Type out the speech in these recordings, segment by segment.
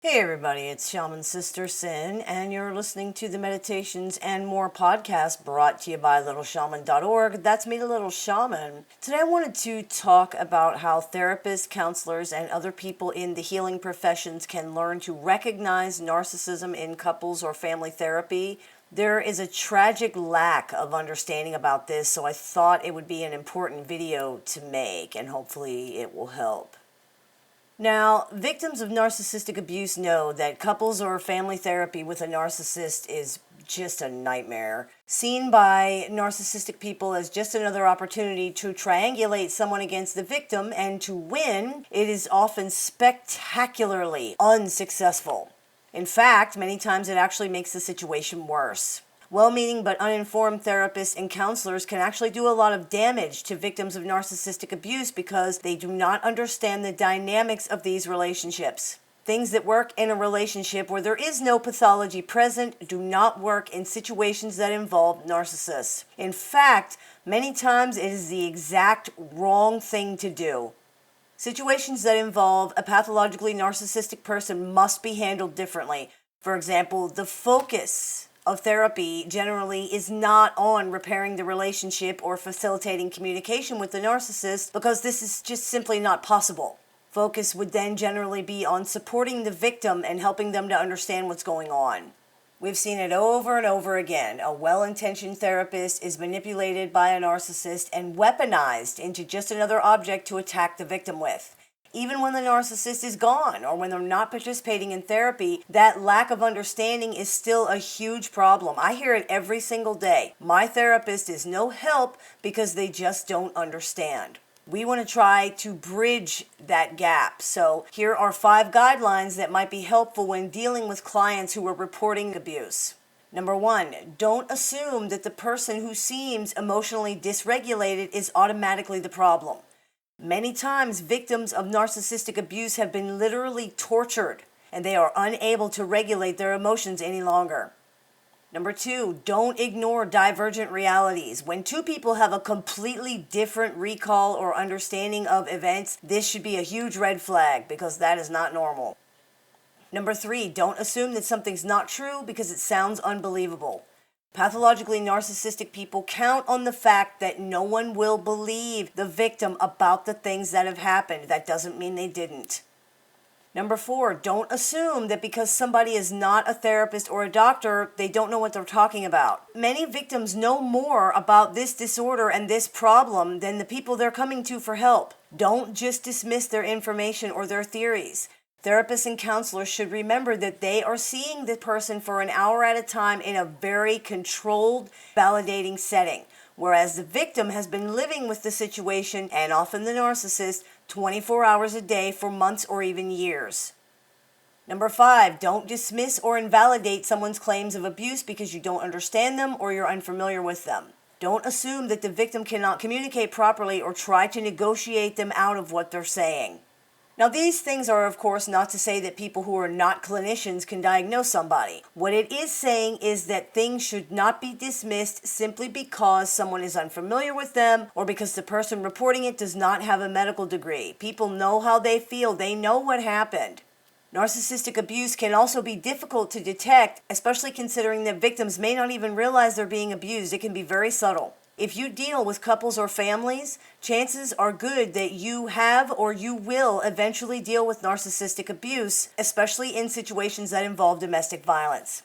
Hey everybody, it's Shaman Sister Sin, and you're listening to the Meditations and More podcast brought to you by littleshaman.org. That's me, the Little Shaman. Today I wanted to talk about how therapists, counselors, and other people in the healing professions can learn to recognize narcissism in couples or family therapy. There is a tragic lack of understanding about this, so I thought it would be an important video to make, and hopefully it will help. Now, victims of narcissistic abuse know that couples or family therapy with a narcissist is just a nightmare. Seen by narcissistic people as just another opportunity to triangulate someone against the victim and to win, it is often spectacularly unsuccessful. In fact, many times it actually makes the situation worse. Well-meaning but uninformed therapists and counselors can actually do a lot of damage to victims of narcissistic abuse because they do not understand the dynamics of these relationships. Things that work in a relationship where there is no pathology present do not work in situations that involve narcissists. In fact, many times it is the exact wrong thing to do. Situations that involve a pathologically narcissistic person must be handled differently. For example, the focus of therapy generally is not on repairing the relationship or facilitating communication with the narcissist because this is just simply not possible. Focus would then generally be on supporting the victim and helping them to understand what's going on. We've seen it over and over again. A well-intentioned therapist is manipulated by a narcissist and weaponized into just another object to attack the victim with. Even when the narcissist is gone or when they're not participating in therapy, that lack of understanding is still a huge problem. I hear it every single day. My therapist is no help because they just don't understand. We want to try to bridge that gap. So here are 5 guidelines that might be helpful when dealing with clients who are reporting abuse. Number 1, don't assume that the person who seems emotionally dysregulated is automatically the problem. Many times, victims of narcissistic abuse have been literally tortured, and they are unable to regulate their emotions any longer. Number 2, don't ignore divergent realities. When 2 people have a completely different recall or understanding of events, this should be a huge red flag because that is not normal. Number 3, don't assume that something's not true because it sounds unbelievable. Pathologically narcissistic people count on the fact that no one will believe the victim about the things that have happened. That doesn't mean they didn't. Number 4, don't assume that because somebody is not a therapist or a doctor, they don't know what they're talking about. Many victims know more about this disorder and this problem than the people they're coming to for help. Don't just dismiss their information or their theories. Therapists and counselors should remember that they are seeing the person for an hour at a time in a very controlled, validating setting, whereas the victim has been living with the situation, and often the narcissist, 24 hours a day for months or even years. Number 5, don't dismiss or invalidate someone's claims of abuse because you don't understand them or you're unfamiliar with them. Don't assume that the victim cannot communicate properly or try to negotiate them out of what they're saying. Now, these things are, of course, not to say that people who are not clinicians can diagnose somebody. What it is saying is that things should not be dismissed simply because someone is unfamiliar with them or because the person reporting it does not have a medical degree. People know how they feel. They know what happened. Narcissistic abuse can also be difficult to detect, especially considering that victims may not even realize they're being abused. It can be very subtle. If you deal with couples or families, chances are good that you have or you will eventually deal with narcissistic abuse, especially in situations that involve domestic violence.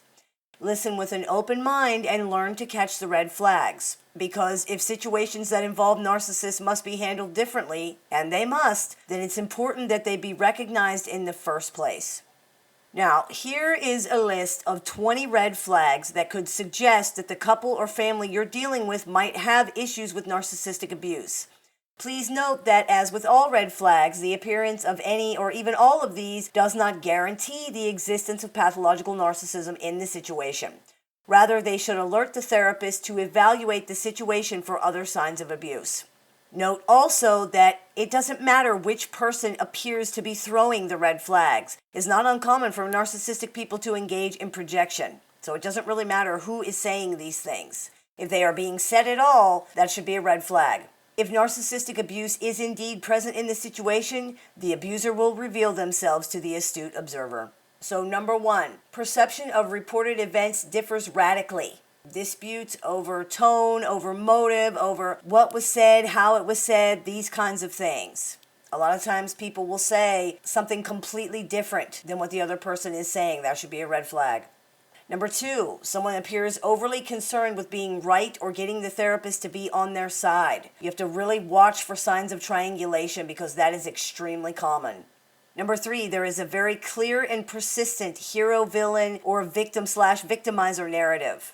Listen with an open mind and learn to catch the red flags. Because if situations that involve narcissists must be handled differently, and they must, then it's important that they be recognized in the first place. Now, here is a list of 20 red flags that could suggest that the couple or family you're dealing with might have issues with narcissistic abuse. Please note that, as with all red flags, the appearance of any or even all of these does not guarantee the existence of pathological narcissism in the situation. Rather, they should alert the therapist to evaluate the situation for other signs of abuse. Note also that it doesn't matter which person appears to be throwing the red flags. It's not uncommon for narcissistic people to engage in projection, so it doesn't really matter who is saying these things. If they are being said at all, that should be a red flag. If narcissistic abuse is indeed present in the situation, the abuser will reveal themselves to the astute observer. So number 1, perception of reported events differs radically. Disputes over tone, over motive, over what was said, how it was said, these kinds of things. A lot of times people will say something completely different than what the other person is saying. That should be a red flag. Number 2, someone appears overly concerned with being right or getting the therapist to be on their side. You have to really watch for signs of triangulation because that is extremely common. Number 3, there is a very clear and persistent hero-villain or victim/victimizer narrative.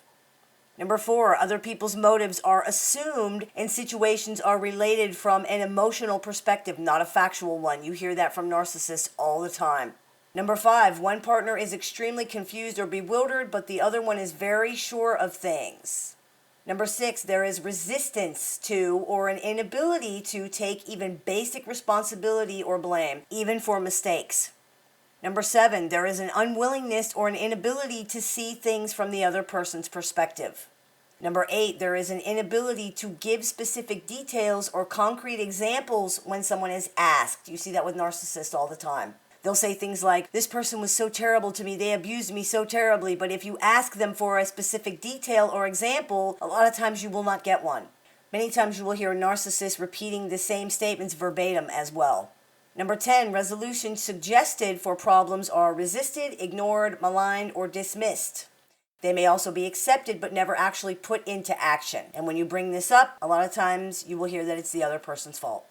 Number 4, other people's motives are assumed and situations are related from an emotional perspective, not a factual one. You hear that from narcissists all the time. Number 5, one partner is extremely confused or bewildered, but the other one is very sure of things. Number 6, there is resistance to or an inability to take even basic responsibility or blame, even for mistakes. Number 7, there is an unwillingness or an inability to see things from the other person's perspective. Number 8, there is an inability to give specific details or concrete examples when someone is asked. You see that with narcissists all the time. They'll say things like, this person was so terrible to me, they abused me so terribly, but if you ask them for a specific detail or example, a lot of times you will not get one. Many times you will hear a narcissist repeating the same statements verbatim as well. Number 10, resolutions suggested for problems are resisted, ignored, maligned, or dismissed. They may also be accepted but never actually put into action. And when you bring this up, a lot of times you will hear that it's the other person's fault.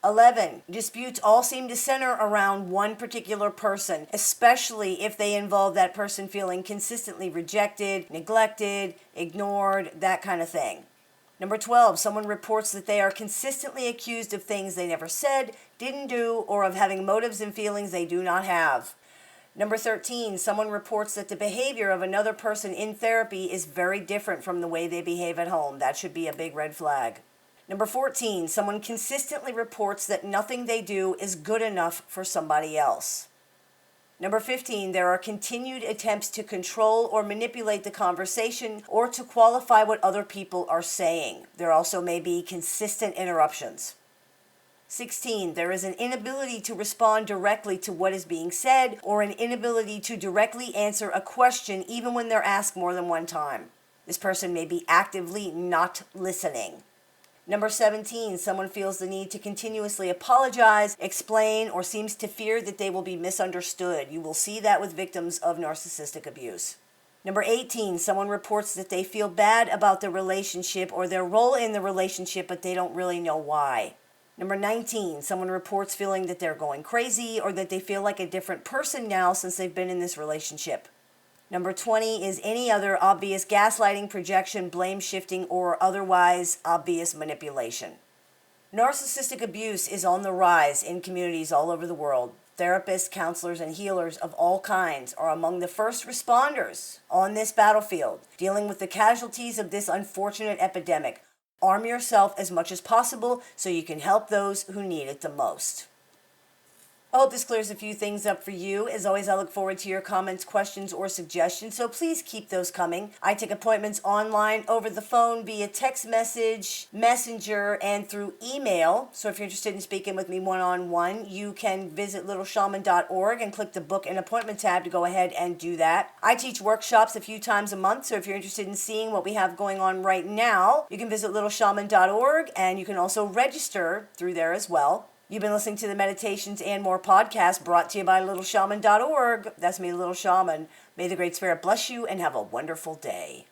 11, disputes all seem to center around one particular person, especially if they involve that person feeling consistently rejected, neglected, ignored, that kind of thing. Number 12, someone reports that they are consistently accused of things they never said, didn't do, or of having motives and feelings they do not have. Number 13, someone reports that the behavior of another person in therapy is very different from the way they behave at home. That should be a big red flag. Number 14, someone consistently reports that nothing they do is good enough for somebody else. Number 15, there are continued attempts to control or manipulate the conversation or to qualify what other people are saying. There also may be consistent interruptions. 16, there is an inability to respond directly to what is being said or an inability to directly answer a question even when they're asked more than one time. This person may be actively not listening. Number 17, someone feels the need to continuously apologize, explain, or seems to fear that they will be misunderstood. You will see that with victims of narcissistic abuse. Number 18, someone reports that they feel bad about the relationship or their role in the relationship, but they don't really know why. Number 19, someone reports feeling that they're going crazy or that they feel like a different person now since they've been in this relationship. Number 20 is any other obvious gaslighting, projection, blame shifting, or otherwise obvious manipulation. Narcissistic abuse is on the rise in communities all over the world. Therapists, counselors, and healers of all kinds are among the first responders on this battlefield, dealing with the casualties of this unfortunate epidemic. Arm yourself as much as possible so you can help those who need it the most. I hope this clears a few things up for you. As always, I look forward to your comments, questions, or suggestions, so please keep those coming. I take appointments online, over the phone, via text message, messenger, and through email. So if you're interested in speaking with me one-on-one, you can visit littleshaman.org and click the Book an Appointment tab to go ahead and do that. I teach workshops a few times a month, so if you're interested in seeing what we have going on right now, you can visit littleshaman.org, and you can also register through there as well. You've been listening to the Meditations and More podcast brought to you by littleshaman.org. That's me, Little Shaman. May the Great Spirit bless you and have a wonderful day.